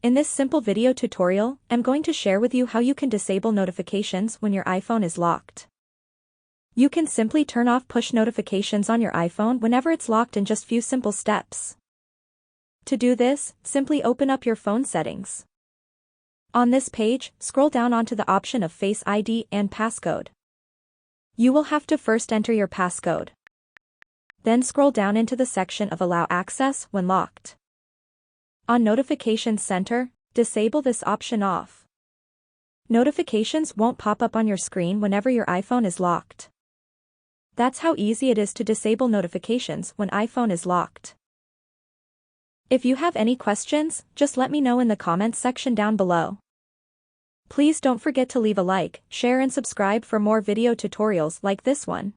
In this simple video tutorial, I'm going to share with you how you can disable notifications when your iPhone is locked. You can simply turn off push notifications on your iPhone whenever it's locked in just few simple steps. To do this, simply open up your phone settings. On this page, scroll down onto the option of Face ID and passcode. You will have to first enter your passcode. Then scroll down into the section of Allow Access when locked. On Notifications Center, disable this option off. Notifications won't pop up on your screen whenever your iPhone is locked. That's how easy it is to disable notifications when iPhone is locked. If you have any questions, just let me know in the comments section down below. Please don't forget to leave a like, share and subscribe for more video tutorials like this one.